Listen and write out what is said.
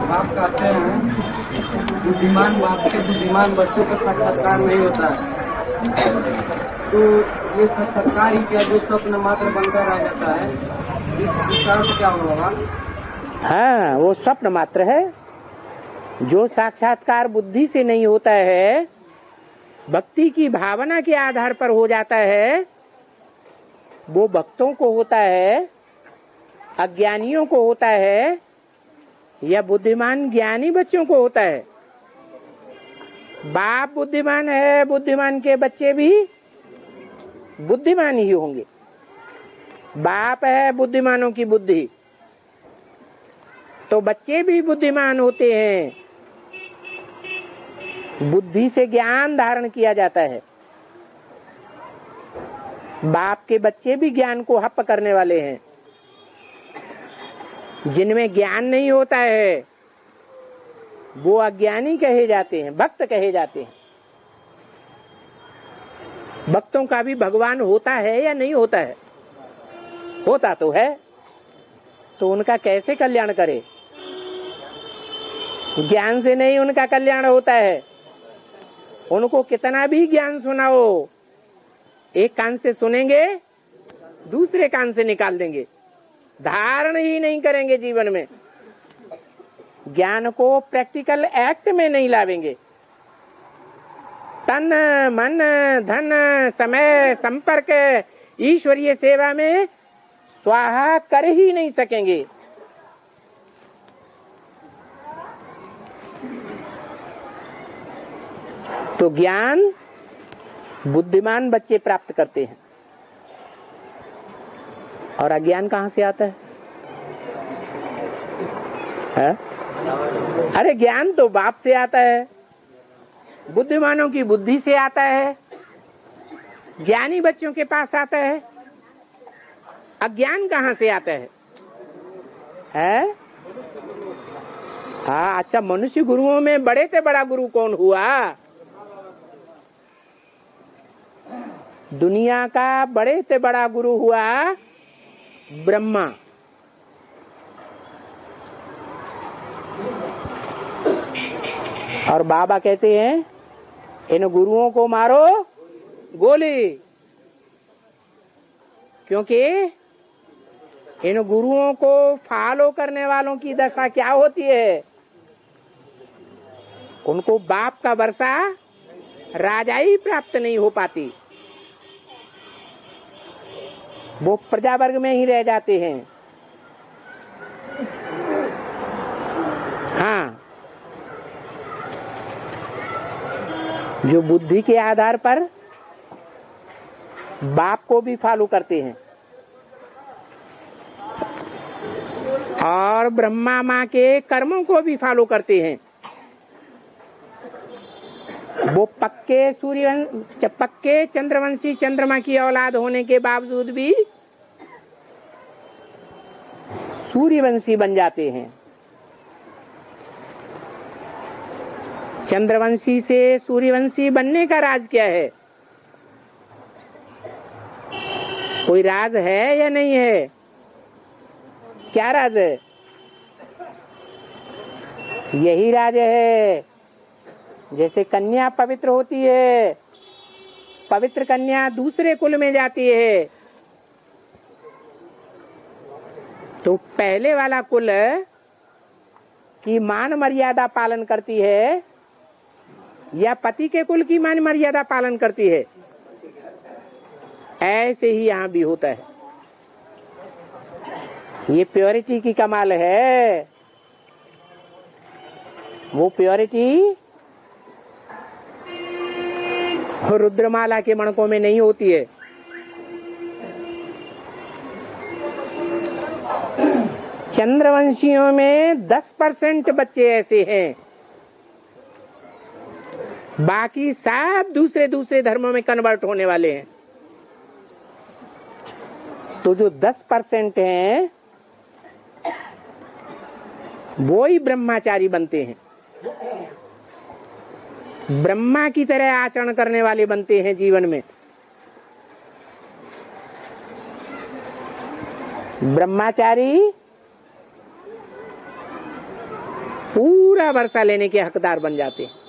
बाप कहते हैं बुद्धिमान बाप के बुद्धिमान बच्चों का साक्षात्कार नहीं होता है, तो ये साक्षात्कार ही क्या जो स्वप्न मात्र बनकर रह जाता है, इसका अर्थ क्या होगा? हाँ, वो स्वप्न मात्र है। जो साक्षात्कार बुद्धि से नहीं होता है, भक्ति की भावना के आधार पर हो जाता है, वो भक्तों को होता है, अज्ञानियों को होता है, या बुद्धिमान ज्ञानी बच्चों को होता है। बाप बुद्धिमान है, बुद्धिमान के बच्चे भी बुद्धिमान ही होंगे। बाप है बुद्धिमानों की बुद्धि, तो बच्चे भी बुद्धिमान होते हैं। बुद्धि से ज्ञान धारण किया जाता है। बाप के बच्चे भी ज्ञान को हप करने वाले हैं। जिनमें ज्ञान नहीं होता है वो अज्ञानी कहे जाते हैं, भक्त कहे जाते हैं। भक्तों का भी भगवान होता है या नहीं होता है? होता तो है, तो उनका कैसे कल्याण करे? ज्ञान से नहीं उनका कल्याण होता है। उनको कितना भी ज्ञान सुनाओ, एक कान से सुनेंगे, दूसरे कान से निकाल देंगे, धारण ही नहीं करेंगे जीवन में। ज्ञान को प्रैक्टिकल एक्ट में नहीं लावेंगे। तन मन धन समय संपर्क ईश्वरीय सेवा में स्वाहा कर ही नहीं सकेंगे। तो ज्ञान बुद्धिमान बच्चे प्राप्त करते हैं, और अज्ञान कहां से आता है? अरे ज्ञान तो बाप से आता है, बुद्धिमानों की बुद्धि से आता है, ज्ञानी बच्चों के पास आता है। अज्ञान कहां से आता है? हाँ, अच्छा, मनुष्य गुरुओं में बड़े से बड़ा गुरु कौन हुआ? दुनिया का बड़े से बड़ा गुरु हुआ ब्रह्मा। और बाबा कहते हैं इन गुरुओं को मारो गोली, क्योंकि इन गुरुओं को फॉलो करने वालों की दशा क्या होती है? उनको बाप का वर्षा राजाई प्राप्त नहीं हो पाती, वो प्रजा वर्ग में ही रह जाते हैं। हाँ, जो बुद्धि के आधार पर बाप को भी फॉलो करते हैं और ब्रह्मा माँ के कर्मों को भी फॉलो करते हैं, वो पक्के चंद्रवंशी चंद्रमा की औलाद होने के बावजूद भी सूर्यवंशी बन जाते हैं। चंद्रवंशी से सूर्यवंशी बनने का राज क्या है? कोई राज है या नहीं है? क्या राज है? यही राज है। जैसे कन्या पवित्र होती है, पवित्र कन्या दूसरे कुल में जाती है, तो पहले वाला कुल की मान मर्यादा पालन करती है या पति के कुल की मान मर्यादा पालन करती है? ऐसे ही यहाँ भी होता है। ये प्योरिटी की कमाल है। वो प्योरिटी रुद्रमाला के मणकों में नहीं होती है। चंद्रवंशियों में 10% बच्चे ऐसे हैं, बाकी सब दूसरे धर्मों में कन्वर्ट होने वाले हैं। तो जो 10% हैं वो ही ब्रह्मचारी बनते हैं, ब्रह्मा की तरह आचरण करने वाले बनते हैं जीवन में। ब्रह्मचारी पूरा वर्षा लेने के हकदार बन जाते हैं।